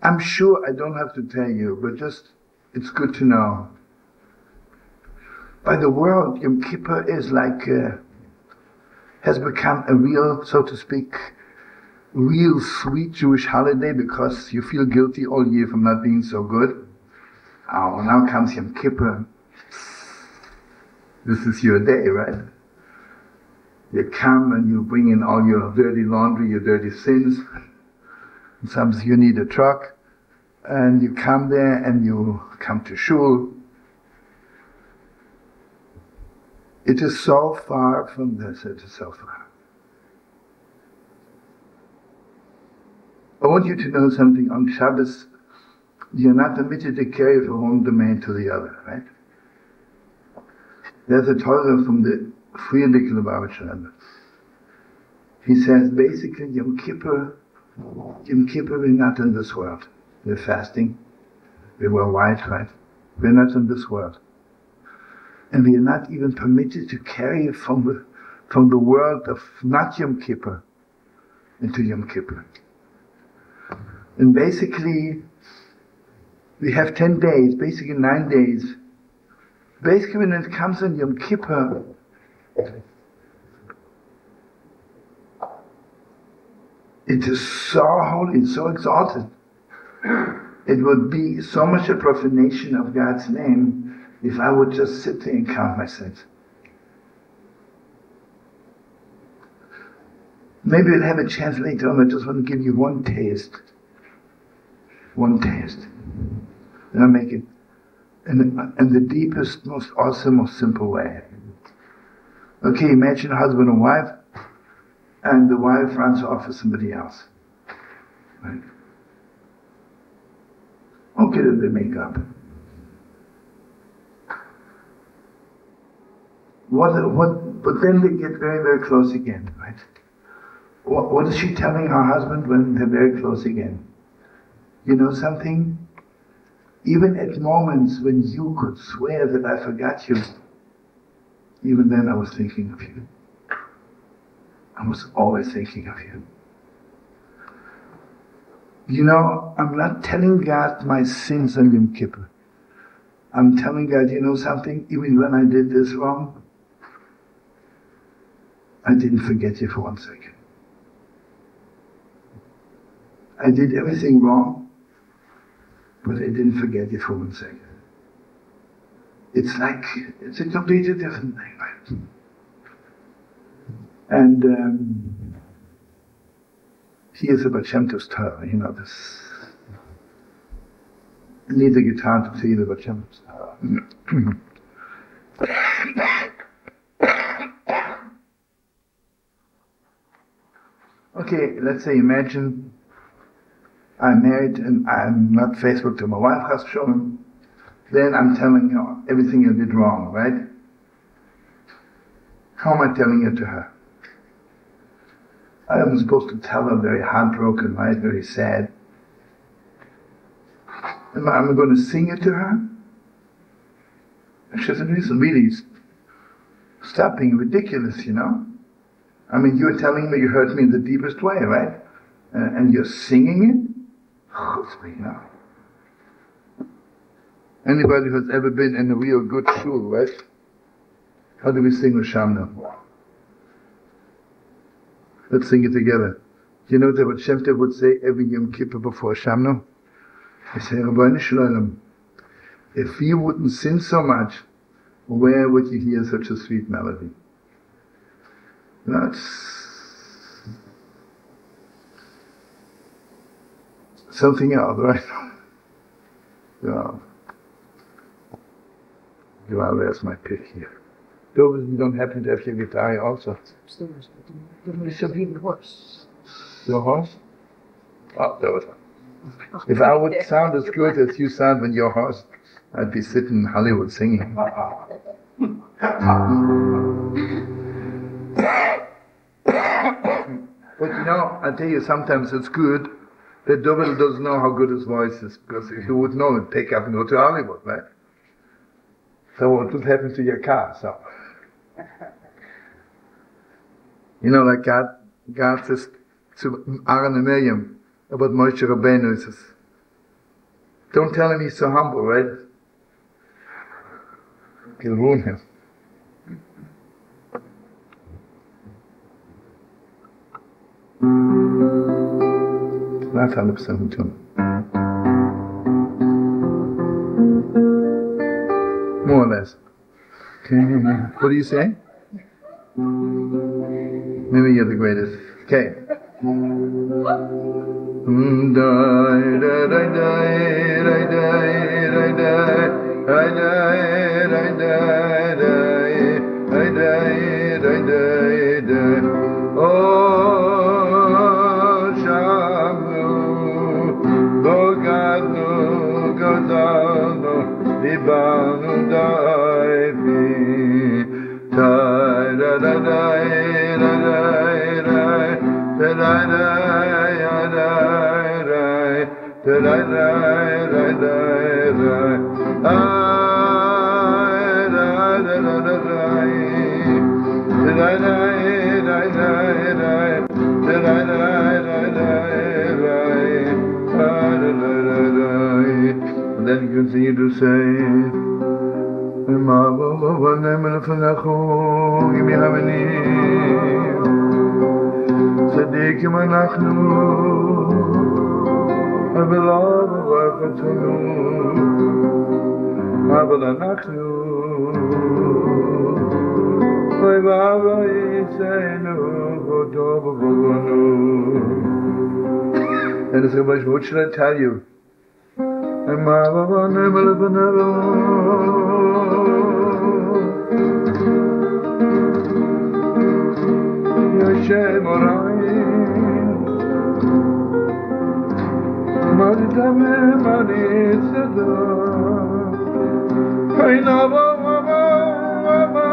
I'm sure I don't have to tell you, but just, it's good to know. By the world, Yom Kippur is like, has become a real, so to speak, real sweet Jewish holiday because you feel guilty all year from not being so good. Oh, now comes Yom Kippur. This is your day, right? You come and you bring in all your dirty laundry, your dirty sins. And sometimes you need a truck. And you come there and you come to Shul. It is so far from this, it is so far. I want you to know something. On Shabbos, you're not permitted to carry from one domain to the other, right? There's a Torah from the Frierdiker Lubavitch Rebbe. He says basically Yom Kippur, we're not in this world. We're fasting. We were white, right? We're not in this world. And we are not even permitted to carry from the world of not Yom Kippur into Yom Kippur. And basically, we have 10 days, basically 9 days. Basically, when it comes on Yom Kippur, it is so holy, so exalted. It would be so much a profanation of God's name if I would just sit there and count my sins. Maybe we'll have a chance later on. I just want to give you one taste. One taste. And I'll make it in the deepest, most awesome, most simple way. Okay, imagine a husband and wife, and the wife runs off with somebody else. Right? Okay, then they make up. But then they get very, very close again, right? What is she telling her husband when they're very close again? You know something? Even at moments when you could swear that I forgot you, even then I was thinking of you. I was always thinking of you. You know, I'm not telling God my sins on Yom Kippur. I'm telling God, you know something? Even when I did this wrong, I didn't forget you for 1 second. I did everything wrong, but I didn't forget you for 1 second. It's a completely different thing, right? And here's about Shem Tov's Torah, you know, this. I need the guitar to see the Baal Shem Tov's Torah. Okay, let's say, imagine I'm married and I'm not faithful to my wife, Chas v'sholom. Then I'm telling her everything I did wrong, right? How am I telling it to her? I am supposed to tell her very heartbroken, right? Very sad. Am I going to sing it to her? And she said, listen, really, stop being ridiculous, you know? I mean, you're telling me you hurt me in the deepest way, right? And you're singing it? You know? Anybody who's ever been in a real good shul, right? How do we sing Rosh Hashanah? Let's sing it together. You know what the Baal Shem Tov would say every Yom Kippur before Rosh Hashanah? He said, Rabbeinu Shalom, if you wouldn't sin so much, where would you hear such a sweet melody? That's something else, right? Yeah. That's my pick here. Those you don't happen to have your guitar also? The horse. Your horse? Oh, there was one. If I would sound as good as you sound when your horse, I'd be sitting in Hollywood singing. But you know, I tell you, sometimes it's good that Dovel doesn't know how good his voice is, because if he would know, he'd pick up and go to Hollywood, right? So what would happen to your car? So, you know, like God says to Aaron and Miriam about Moshe Rabbeinu, he says, Don't tell him he's so humble, right? He'll ruin him. That's 100% too. More or less. Okay. What do you say? Maybe you're the greatest. Okay. And then you continue to say, צדיקים אנחנו, ולא ברכתנו, אבל אנחנו, אוי ואבוי יצאנו, אותו בבואנו. And it's like, what should I tell you? Hashem Orayim Madame Manisada Hainava Mama Mama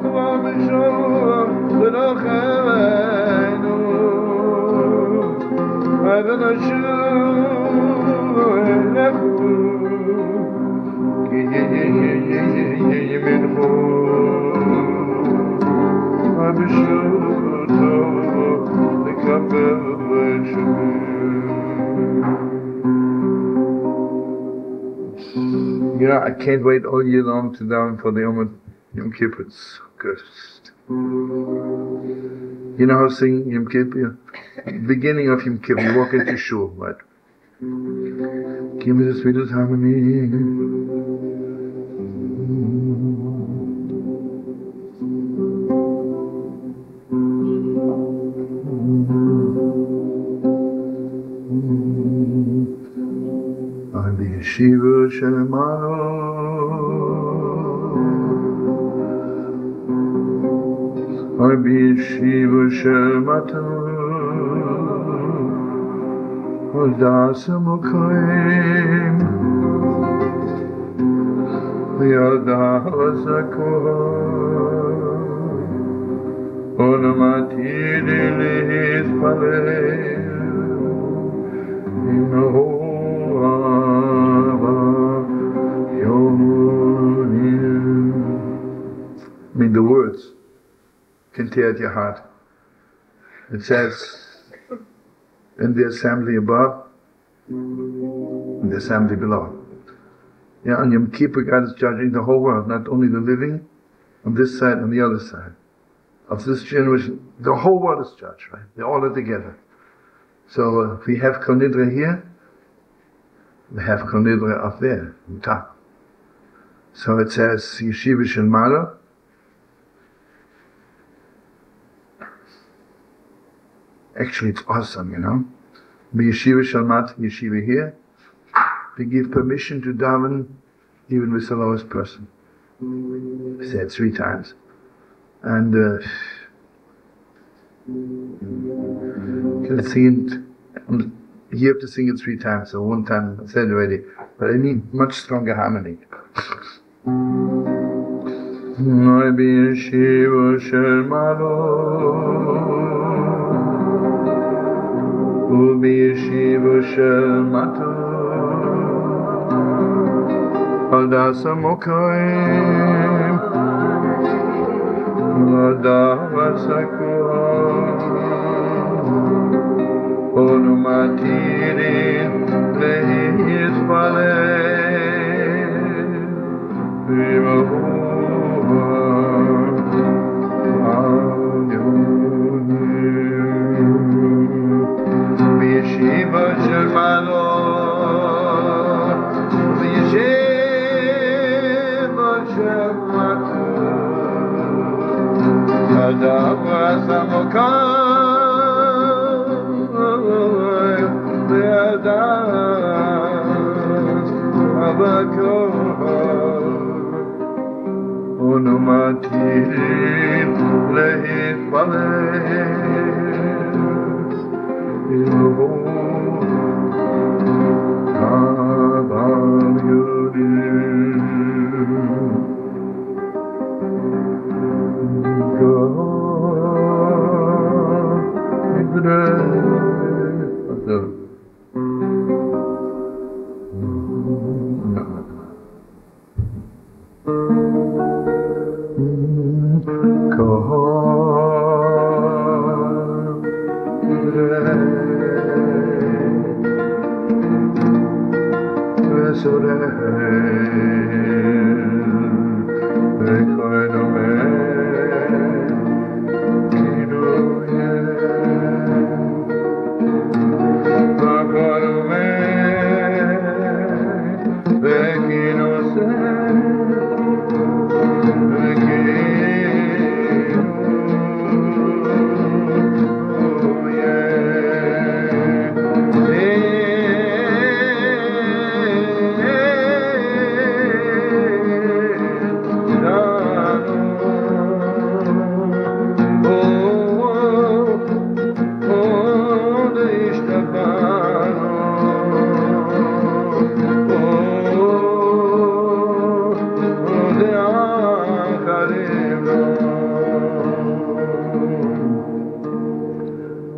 Mama Mishor V'nochevenu Avenashu Elechu Ki Yiminchu Abishu You know, I can't wait all year long to daven for the Yom Kippur. It's good. You know how to sing Yom Kippur? Beginning of Yom Kippur, you walk into shul, right? Give me the sweetest harmony. Shiva Shemano Arbi Shiva Shemata Odasa Mokaim Yada Vasakora Onamati Dilis Palei Inaho I mean, the words can tear at your heart. It says, in the assembly above, in the assembly below. Yeah, on Yom Kippur, God is judging the whole world, not only the living on this side and the other side. Of this generation, the whole world is judged, right? They all are together. So if we have Kol Nidre here, we have Kol Nidre up there, on top. So it says, Yeshiva Shel Mala. Actually, it's awesome, you know. Be Yeshiva Shel Mat, Yeshiva here. We give permission to daven even with the lowest person. We say it 3 times. And let's sing it. You have to sing it 3 times, so 1 time I said already. But I need much stronger harmony. I be Yeshiva Shel Malo, be Yeshiva Shel Mata, Aldasa Mokaim, Aldavasakura, Onumatirin, Lehis Pale.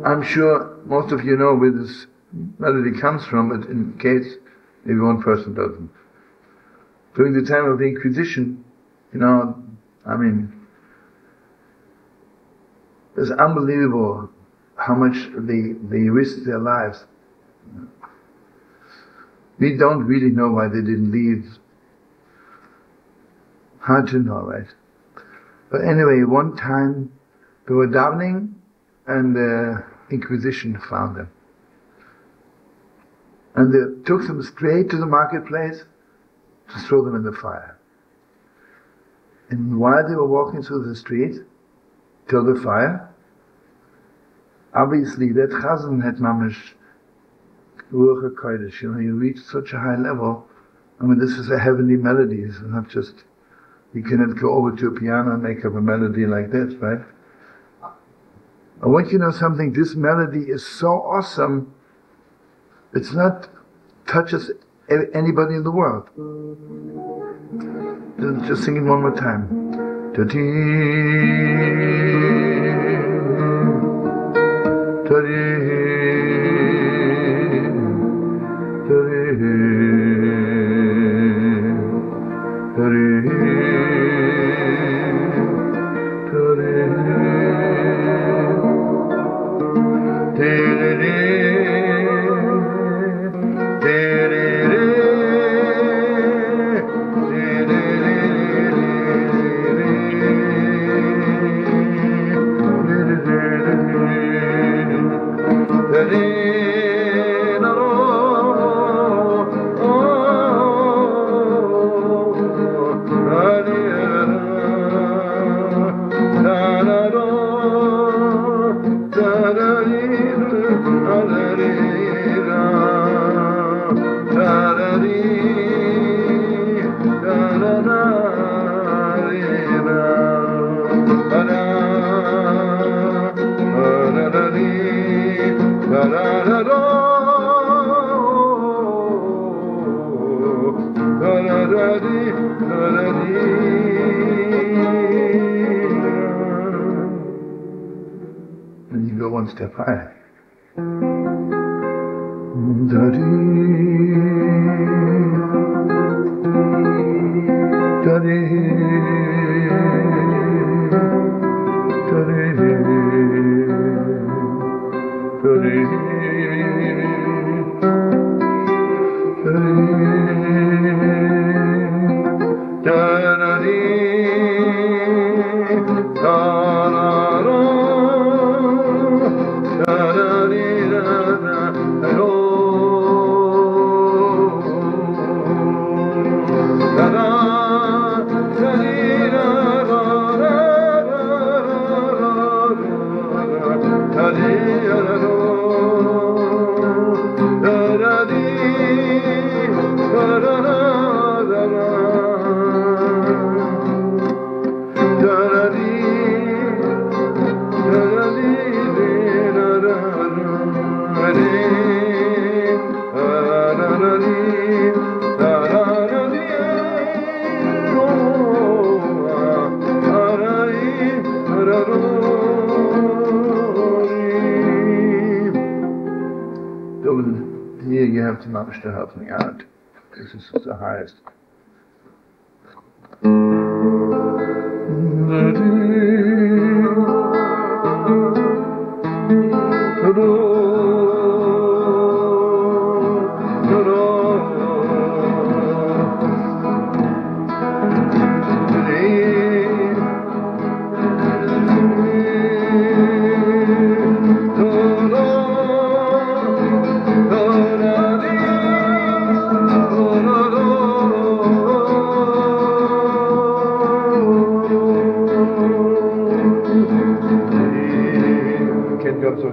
I'm sure most of you know where this melody comes from, but in case maybe one person doesn't. During the time of the Inquisition, it's unbelievable how much they risked their lives. We don't really know why they didn't leave. Hard to know, right? But anyway, one time they were davening and the Inquisition found them. And they took them straight to the marketplace to throw them in the fire. And while they were walking through the street till the fire, obviously that chazan had mamish ruach hakodesh. You reach such a high level. This is a heavenly melody. It's not just, you cannot go over to a piano and make up a melody like this, right? I want you to know something. This melody is so awesome. It's not touches anybody in the world. Just sing it one more time. Ta-dee, And you go one step higher. mamish to help me out. This is the highest.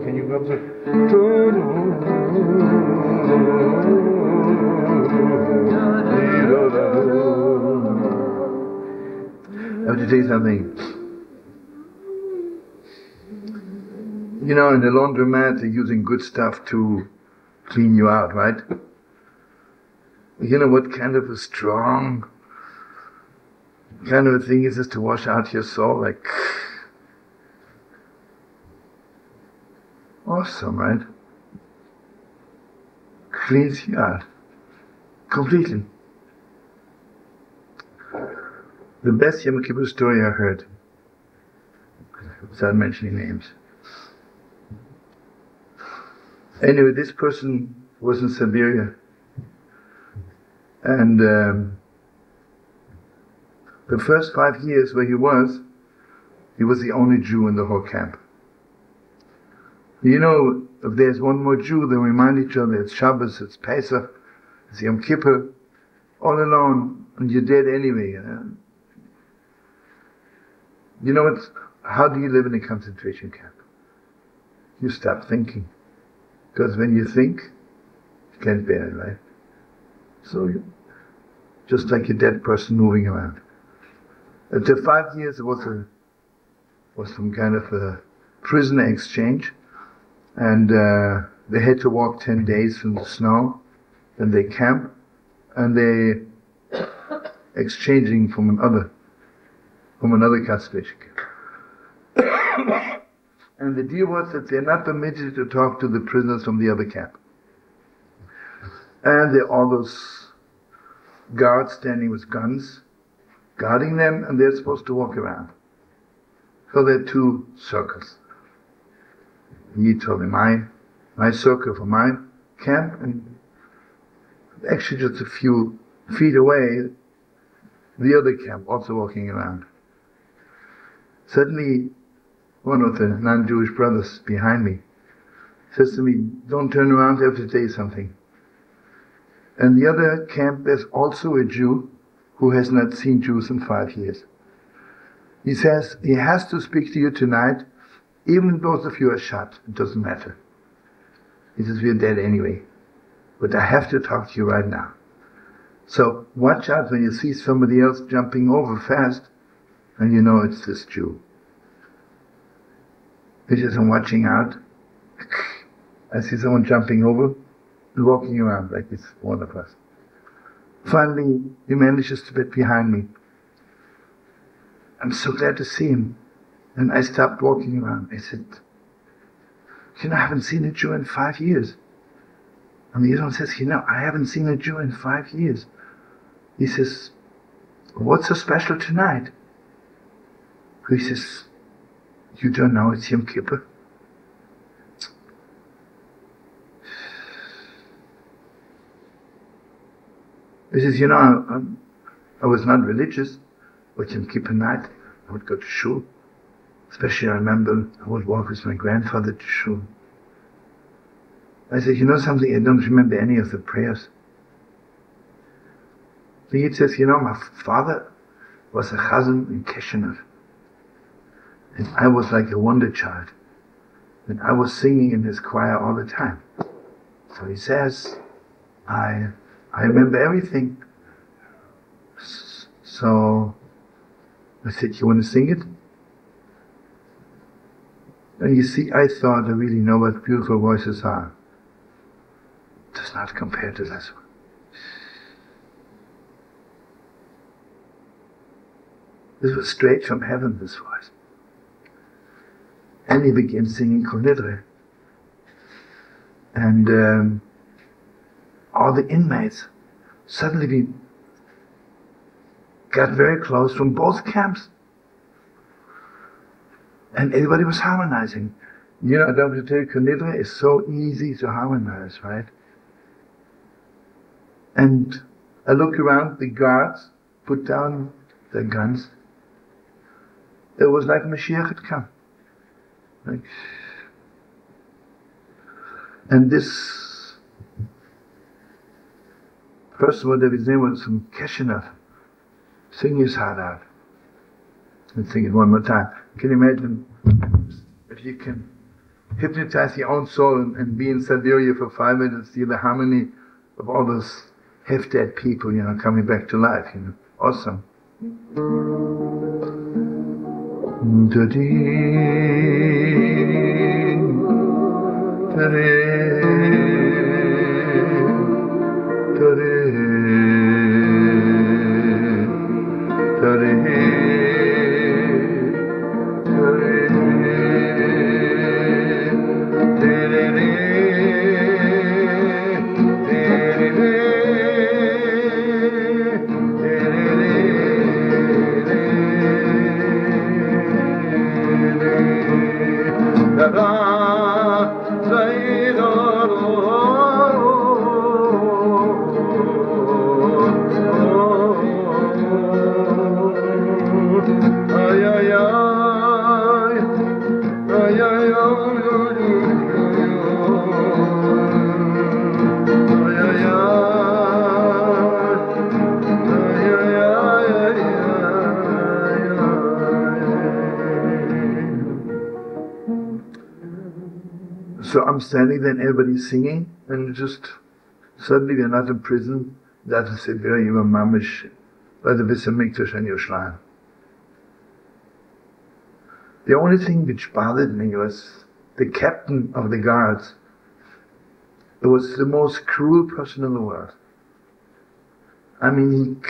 Can you go up so? I have to tell you something. You know, in the laundromat, they're using good stuff to clean you out, right? You know what kind of a strong kind of a thing is this to wash out your soul? Like, awesome, right? Cleans you out completely. The best Yom Kippur story I heard, without mentioning names. Anyway, this person was in Siberia, and the first 5 years where he was the only Jew in the whole camp. You know, if there's one more Jew, they remind each other, it's Shabbos, it's Pesach, it's Yom Kippur, all alone, and you're dead anyway. You know what? How do you live in a concentration camp? You stop thinking. Because when you think, you can't bear it, right? So, just like a dead person moving around. After 5 years, it was some kind of a prisoner exchange. And they had to walk 10 days in the snow, and they camp, and they exchanging from another concentration camp. And the deal was that they're not permitted to talk to the prisoners from the other camp. And there are all those guards standing with guns, guarding them, and they're supposed to walk around. So there are two circles. He told me my circle for my camp, and actually just a few feet away, the other camp also walking around. Suddenly, one of the non-Jewish brothers behind me says to me, "Don't turn around, I have to tell you something." And the other camp, there's also a Jew who has not seen Jews in 5 years. He says, he has to speak to you tonight, even if both of you are shot, it doesn't matter. He says, we're dead anyway. But I have to talk to you right now. So watch out when you see somebody else jumping over fast, and you know it's this Jew. He says, I'm watching out. I see someone jumping over and walking around like this, one of us. Finally, he manages to get behind me. I'm so glad to see him. And I stopped walking around. I said, I haven't seen a Jew in 5 years. And the other one says, I haven't seen a Jew in 5 years. He says, what's so special tonight? He says, you don't know it's Yom Kippur? He says, I was not religious, but Yom Kippur night, I would go to shul. Especially I remember I would walk with my grandfather to shul. I said, something, I don't remember any of the prayers. He says, my father was a chazan in Kishinev. And I was like a wonder child. And I was singing in his choir all the time. So he says, I remember everything. So I said, you want to sing it? And you see, I thought I really know what beautiful voices are. It does not compare to this one. This was straight from heaven, this voice. And he began singing Nidre. And all the inmates, suddenly we got very close from both camps. And everybody was harmonizing. You know, Nidre is so easy to harmonize, right? And I look around, the guards put down their guns. It was like Mashiach had come. Like, and this, first of all, David's name was from Keshenov. Sing his heart out. Let's sing it one more time. Can you imagine if you can hypnotize your own soul and be in Siberia for 5 minutes, see the harmony of all those half-dead people, you know, coming back to life, you know. Awesome. So I'm standing there and everybody's singing, and just suddenly we're not in prison. That is Siberia, mamish, by the Mikdash and Yerushalayim. The only thing which bothered me was the captain of the guards. It was the most cruel person in the world. I mean,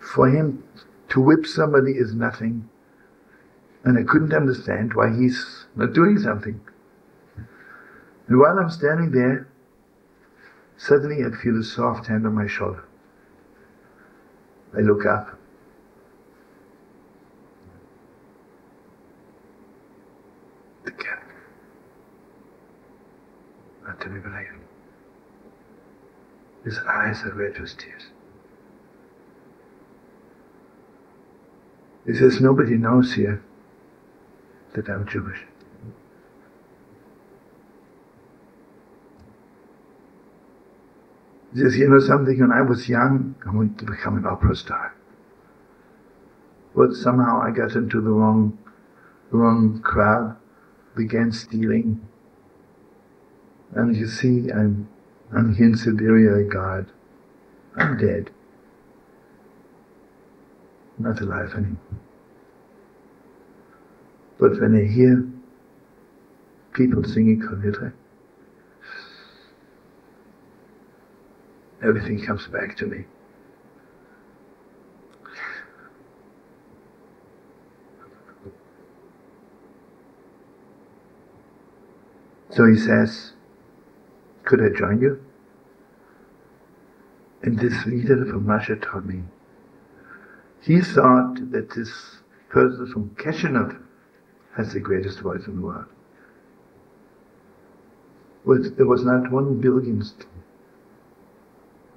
for him to whip somebody is nothing. And I couldn't understand why he's not doing something. And while I'm standing there, suddenly I feel a soft hand on my shoulder. I look up. The cat. Until his eyes are red with tears. He says, nobody knows here that I'm Jewish. He says, you know something, when I was young, I wanted to become an opera star. But somehow I got into the wrong crowd, began stealing. And you see, I'm here in Siberia, a guard. I'm dead. Not alive anymore. But when I hear people singing Nidre, everything comes back to me. So he says, could I join you? And this leader from Moshe told me, he thought that this person from Keshenov has the greatest voice in the world. But there was not 1/1000th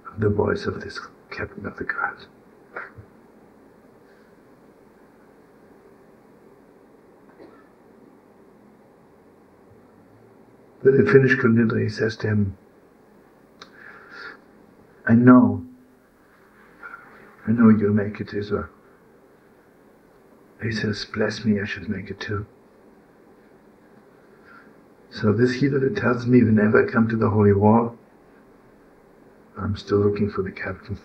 of the voice of this captain of the guards. When he finished Nidre, he says to him, I know you'll make it, Israel. He says, bless me, I should make it too. So this healer tells me whenever I come to the Holy Wall, I'm still looking for the captain.